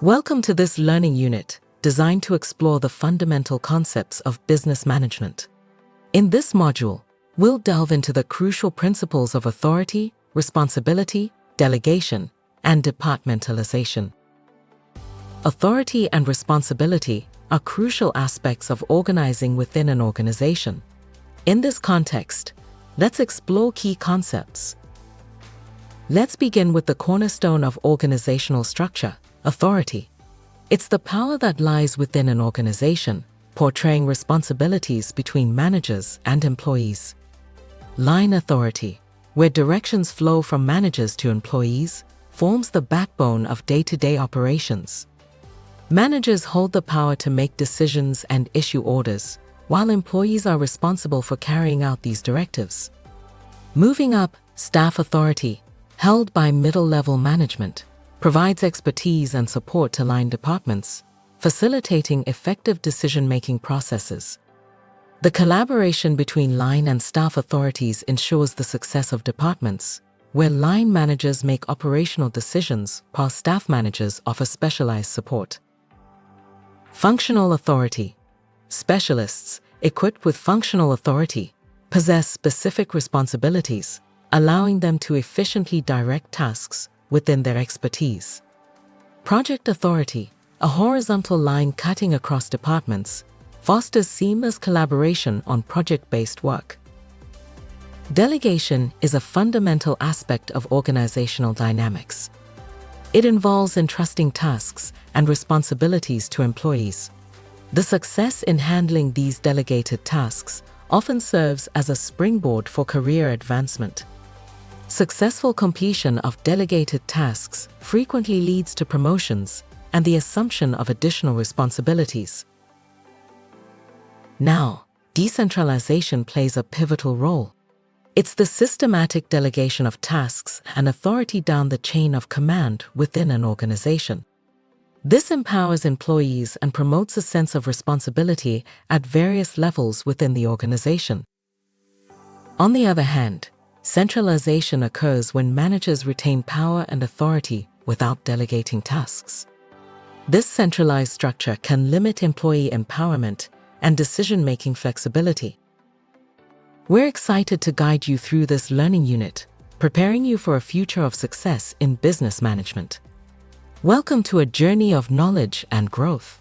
Welcome to this learning unit, designed to explore the fundamental concepts of business management. In this module, we'll delve into the crucial principles of authority, responsibility, delegation, and departmentalization. Authority and responsibility are crucial aspects of organizing within an organization. In this context, let's explore key concepts. Let's begin with the cornerstone of organizational structure, authority. It's the power that lies within an organization, portraying responsibilities between managers and employees. Line authority, where directions flow from managers to employees, forms the backbone of day-to-day operations. Managers hold the power to make decisions and issue orders, while employees are responsible for carrying out these directives. Moving up, staff authority, held by middle-level management, provides expertise and support to line departments, facilitating effective decision-making processes. The collaboration between line and staff authorities ensures the success of departments, where line managers make operational decisions while staff managers offer specialized support. Functional authority. Specialists, equipped with functional authority, possess specific responsibilities, allowing them to efficiently direct tasks within their expertise. Project authority, a horizontal line cutting across departments, fosters seamless collaboration on project-based work. Delegation is a fundamental aspect of organizational dynamics. It involves entrusting tasks and responsibilities to employees. The success in handling these delegated tasks often serves as a springboard for career advancement. Successful completion of delegated tasks frequently leads to promotions and the assumption of additional responsibilities. Now, decentralization plays a pivotal role. It's the systematic delegation of tasks and authority down the chain of command within an organization. This empowers employees and promotes a sense of responsibility at various levels within the organization. On the other hand, centralization occurs when managers retain power and authority without delegating tasks. This centralized structure can limit employee empowerment and decision-making flexibility. We're excited to guide you through this learning unit, preparing you for a future of success in business management. Welcome to a journey of knowledge and growth.